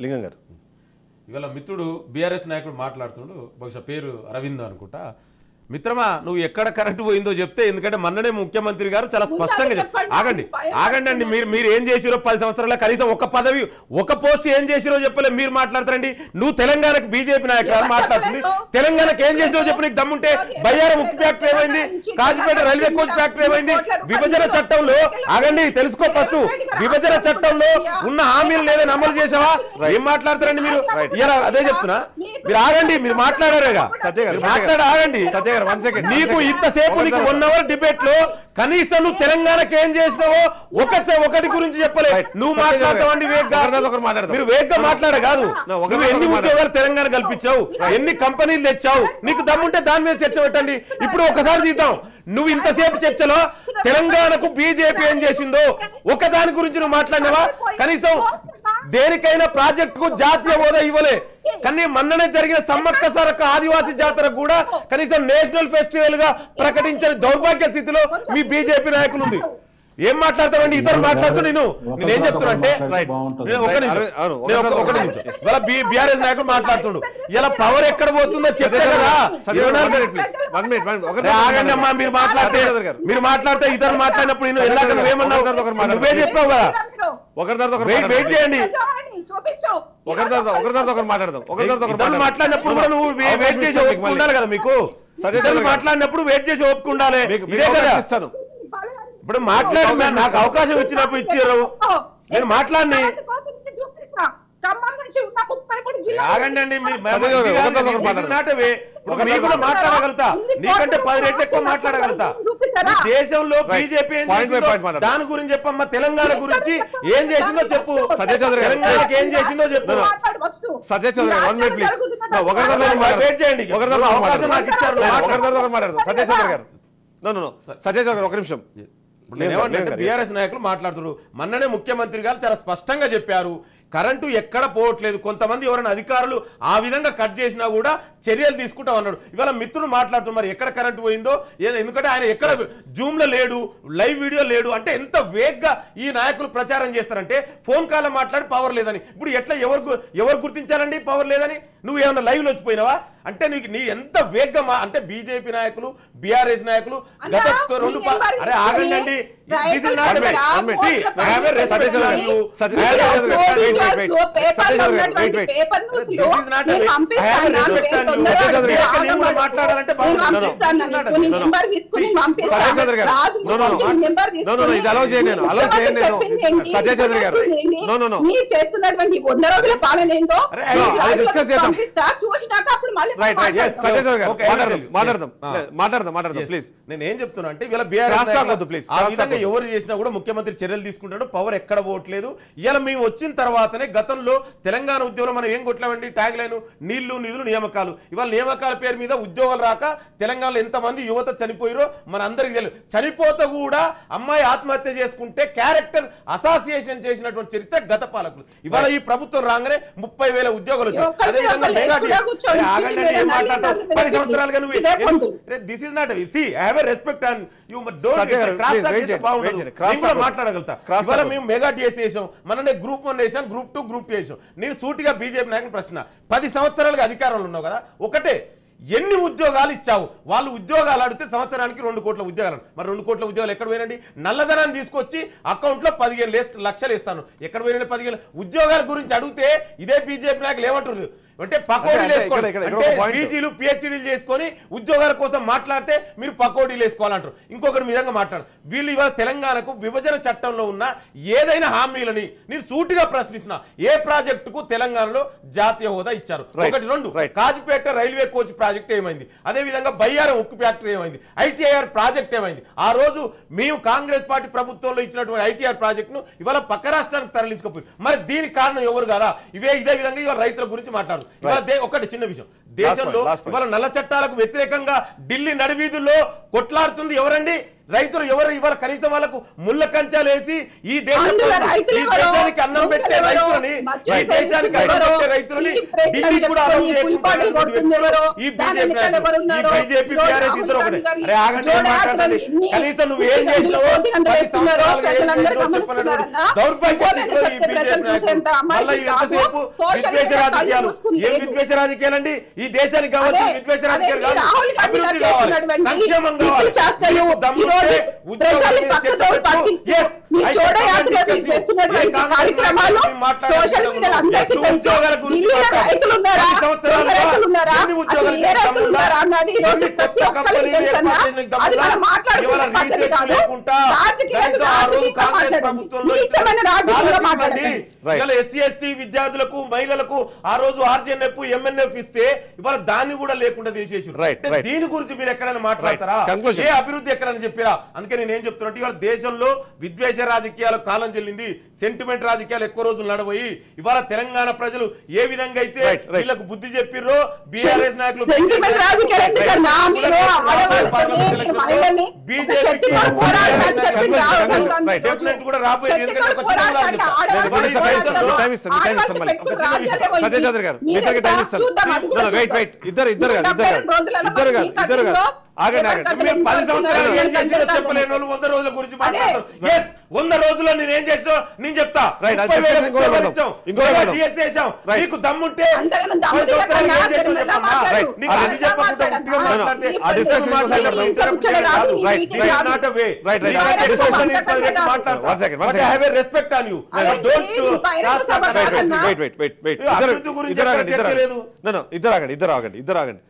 లింగం గారు ఇవాళ మిత్రుడు బీఆర్ఎస్ నాయకుడు మాట్లాడుతుండు, బహుశా పేరు అరవింద్ అనుకుంటా. మిత్రమా, నువ్వు ఎక్కడ కరెంటు పోయిందో చెప్తే, ఎందుకంటే మొన్ననే ముఖ్యమంత్రి గారు చాలా స్పష్టంగా ఆగండి అండి, మీరు ఏం చేసిరో 10 సంవత్సరాల కనీసం ఒక పదవి ఒక పోస్ట్ ఏం చేసిరో చెప్పలే, మీరు మాట్లాడతారండి. నువ్వు తెలంగాణకు బీజేపీ నాయకులు మాట్లాడుతుంది, తెలంగాణకు ఏం చేసినో చెప్పు. నీకు దమ్ముంటే బయ్యారం ఉక్కు ఫ్యాక్టరీ ఏమైంది, కాజీపేట రైల్వే కోచ్ ఫ్యాక్టరీ ఏమైంది, విభజన చట్టంలో ఆగండి తెలుసుకో ఫస్ట్, విభజన చట్టంలో ఉన్న హామీలు లేదని అమలు చేసావా? ఏం మాట్లాడతారండి మీరు? ఇలా అదే చెప్తున్నా, మీరు ఆగండి, మీరు మాట్లాడారేగా, ఆగండి. నీకు ఇంతసేపు నీకు 1 అవర్ డిబేట్ లో కనీసం నువ్వు తెలంగాణకి ఏం చేసినావో ఒకటి గురించి చెప్పలే. నువ్వు మాట్లాడతావండి మీరు వేగ్గా మాట్లాడ కాదు. నువ్వు ఎన్ని ఉద్యోగాలు తెలంగాణ కల్పించావు, ఎన్ని కంపెనీలు తెచ్చావు, నీకు దమ్ముంటే దాని మీద చర్చ పెట్టండి. ఇప్పుడు ఒకసారి చూద్దాం, నువ్వు ఇంతసేపు చర్చలో తెలంగాణకు బీజేపీ ఏం చేసిందో ఒకదాని గురించి నువ్వు మాట్లాడినావా? కనీసం దేనికైనా ప్రాజెక్టుకు జాతీయ హోదా ఇవ్వలే, కానీ మొన్ననే జరిగిన సమ్మక్క సారక్క ఆదివాసీ జాతర కూడా కనీసం నేషనల్ ఫెస్టివల్ గా ప్రకటించని దౌర్భాగ్య స్థితిలో మీ బీజేపీ నాయకులు ఉంది. ఏం మాట్లాడతామండి? ఇతరులు మాట్లాడుతూ నేనేం చెప్తున్నా అంటే, బీఆర్ఎస్ నాయకుడు మాట్లాడుతుండు, ఇలా పవర్ ఎక్కడ పోతుందో చెప్తే కదా. ఆగండి అమ్మా, మీరు మాట్లాడితే ఇతరులు మాట్లాడినప్పుడు నువ్వే చెప్పావు కదా. వెయిట్ చేయండి, మాట్లాడినప్పుడు కూడా నువ్వు వెయిట్ చేసి ఒప్పుకుండాలి కదా. మీకు మాట్లాడినప్పుడు వెయిట్ చేసి ఒప్పుకుండాలి. ఇదే కదా. ఇప్పుడు మాట్లాడి నాకు అవకాశం ఇచ్చినప్పుడు ఇచ్చారు, నేను మాట్లాడి ఆగండి అండి. మీరు కూడా మాట్లాడగలుగుతా, నీకంటే 10 రెట్లు ఎక్కువ మాట్లాడగలుగుతా. దేశంలో బీజేపీ దాని గురించి చెప్పమ్మా, తెలంగాణ గురించి ఏం చేసిందో చెప్పు, తెలంగాణకి ఏం చేసిందో చెప్పు. వెయిట్ చేయండి, అవకాశం నాకు ఇచ్చారు. ఒక నిమిషం. బీఆర్ఎస్ నాయకులు మాట్లాడుతున్నారు, మొన్ననే ముఖ్యమంత్రి గారు చాలా స్పష్టంగా చెప్పారు, కరెంటు ఎక్కడ పోవట్లేదు, కొంతమంది ఎవరైనా అధికారులు ఆ విధంగా కట్ చేసినా కూడా చర్యలు తీసుకుంటాం అన్నాడు. ఇవాళ మిత్రులు మాట్లాడుతున్నారు, మరి ఎక్కడ కరెంటు పోయిందో ఏదో, ఎందుకంటే ఆయన ఎక్కడ జూమ్ లో లేడు, లైవ్ వీడియో లేడు. అంటే ఎంత వేగ్గా ఈ నాయకులు ప్రచారం చేస్తారంటే, ఫోన్ కాల్ మాట్లాడి పవర్ లేదని. ఇప్పుడు ఎట్లా ఎవరు గుర్తించాలండి పవర్ లేదని? నువ్వు ఏమన్నా లైవ్ లో వచ్చిపోయినావా? అంటే నీకు నీ ఎంత వేగ్గా అంటే బీజేపీ నాయకులు బీఆర్ఎస్ నాయకులు గత 2 అరే ఆగండి అండి, మాట్లాడాలంటే ఇది అలౌ చేయను, అలౌ చేయను సత్య చౌదరి గారు. చేస్తున్నటువంటి 100 రోజుల పాలన ఏందో డిస్కస్ చేద్దాం. ప్లీజ్. నేను ఏం చెప్తున్నా అంటే, వీళ్ళ బీఆర్ఎస్ ఆ విధంగా ఎవరు చేసినా కూడా ముఖ్యమంత్రి చర్యలు తీసుకుంటాడు, పవర్ ఎక్కడ పోవట్లేదు. ఇలా మేము వచ్చిన తర్వాతనే గతంలో తెలంగాణ ఉద్యోగంలో మనం ఏం కొట్లామండి, ట్యాగ్ లైన్ నీళ్లు నిధులు నియామకాలు. ఇవాళ నియామకాల పేరు మీద ఉద్యోగాలు రాక తెలంగాణలో ఎంతమంది యువత చనిపోయారో మన అందరికీ తెలియదు. చనిపోతే కూడా అమ్మాయి ఆత్మహత్య చేసుకుంటే క్యారెక్టర్ అసోసియేషన్ చేసినటువంటి చరిత్ర గత పాలకులు. ఇవాళ ఈ ప్రభుత్వం రాగానే 30,000 ఉద్యోగాలు వచ్చాయి. అదేవిధంగా ఏం మాట్లాడతావు 10 సంవత్సరాలుగా నువ్వు. This is not see I have a respect and you don't మాట్లాడగలుగుతా. ఇవాళ మేము మెగా టీఎస్ చేసాం, మననే గ్రూప్ 1 వేసాం, గ్రూప్ 2 గ్రూప్ 2 వేసాం. నేను సూటిగా బీజేపీ నాయకులు ప్రశ్న, 10 సంవత్సరాలుగా అధికారంలో ఉన్నావు కదా, ఒకటే ఎన్ని ఉద్యోగాలు ఇచ్చావు? వాళ్ళు ఉద్యోగాలు అడిగితే సంవత్సరానికి 2 కోట్ల ఉద్యోగాలు. మరి 2 కోట్ల ఉద్యోగాలు ఎక్కడ పోయినండి? నల్లధనాన్ని తీసుకొచ్చి అకౌంట్లో 15 లక్షలు ఇస్తాను. ఎక్కడ పోయినండి 15 ఉద్యోగాల గురించి అడిగితే ఇదే బీజేపీ నాయకులు ఏమంటారు అంటే, పకోడీలు వేసుకోవాలి, పీజీలు పిహెచ్డీలు చేసుకొని ఉద్యోగాల కోసం మాట్లాడితే మీరు పకోడీలు వేసుకోవాలంటారు. ఇంకొకరి విధంగా మాట్లాడు. వీళ్ళు ఇవాళ తెలంగాణకు విభజన చట్టంలో ఉన్న ఏదైనా హామీలని నేను సూటిగా ప్రశ్నిస్తున్నా. ఏ ప్రాజెక్టుకు తెలంగాణలో జాతీయ హోదా ఇచ్చారు? 1, 2 కాజీపేట రైల్వే కోచ్ ప్రాజెక్ట్ ఏమైంది? అదే విధంగా బయ్యారం ఉక్కు ఫ్యాక్టరీ ఏమైంది? ఐటీఐఆర్ ప్రాజెక్ట్ ఏమైంది? ఆ రోజు మేము కాంగ్రెస్ పార్టీ ప్రభుత్వంలో ఇచ్చినటువంటి ఐటీఆర్ ప్రాజెక్టును ఇవాళ పక్క రాష్ట్రానికి తరలించకపోయి, మరి దీనికి కారణం ఎవరు కాదా? ఇదే విధంగా ఇవాళ రైతుల గురించి మాట్లాడు. ఒకటి చిన్న విషయం, దేశంలో ఇవాళ నల్ల చట్టాలకు వ్యతిరేకంగా ఢిల్లీ నడివీధుల్లో కొట్లాడుతుంది ఎవరండి? రైతులు ఎవరు ఇవాళ కనీసం వాళ్ళకు ముళ్ళ కంచాలు వేసి ఈ దేశానికి అన్నం పెట్టే రైతులని ఈ దేశానికి అన్నం పెట్టే రైతులని ఢిల్లీ కూడా ఈ బీజేపీ టీఆర్ఎస్ ఇద్దరు ఒకటే. అరే ఆగండి, మాట్లాడండి. కనీసం నువ్వు ఏం చేసినావో చెప్పినట్టు దౌర్భాగ్య స్థితిలో ఈ బీజేపీ మళ్ళీ ఎంతసేపు విద్వేష రాజకీయాలు. ఏం విద్వేష రాజకీయాలండి? ఈ దేశానికి కావాల్సిన విద్వేష రాజకీయాలు కాదు, అభివృద్ధి కావాలి, సంక్షేమం కావాలి. ఎస్సీ ఎస్టీ విద్యార్థులకు మహిళలకు ఆ రోజు ఆర్జీఎన్ఎఫ్ ఎంఎన్ఎఫ్ ఇస్తే ఇవాళ దాన్ని కూడా లేకుండా తీసేసి దీని గురించి మీరు ఎక్కడైనా మాట్లాడతారా? ఏ అభివృద్ధి ఎక్కడైనా చెప్పారా? అందుకే నేను ఏం చెప్తున్నట్టు ఇవాళ దేశంలో విద్వేష రాజకీయాలు కాలం చెల్లింది, సెంటిమెంట్ రాజకీయాలు ఎక్కువ రోజులు నడవయి. ఇవాళ తెలంగాణ ప్రజలు ఏ విధంగా అయితే వీళ్ళకు బుద్ధి చెప్పిర్రో బీఆర్ఎస్ నాయకులు బీజేపీ కూడా రాబోయేది. ఎందుకంటే ఒక ఆగండి, 10 సంవత్సరాలు ఏం చేసినా చెప్పలేని వాళ్ళు 100 రోజుల గురించి మాట్లాడతారు. 100 రోజుల్లో నేను ఏం చేసా నేను చెప్తా. నీకు దమ్ముంటే రెస్పెక్ట్ ఆన్ యూ. ఇద్దరు ఆగండి.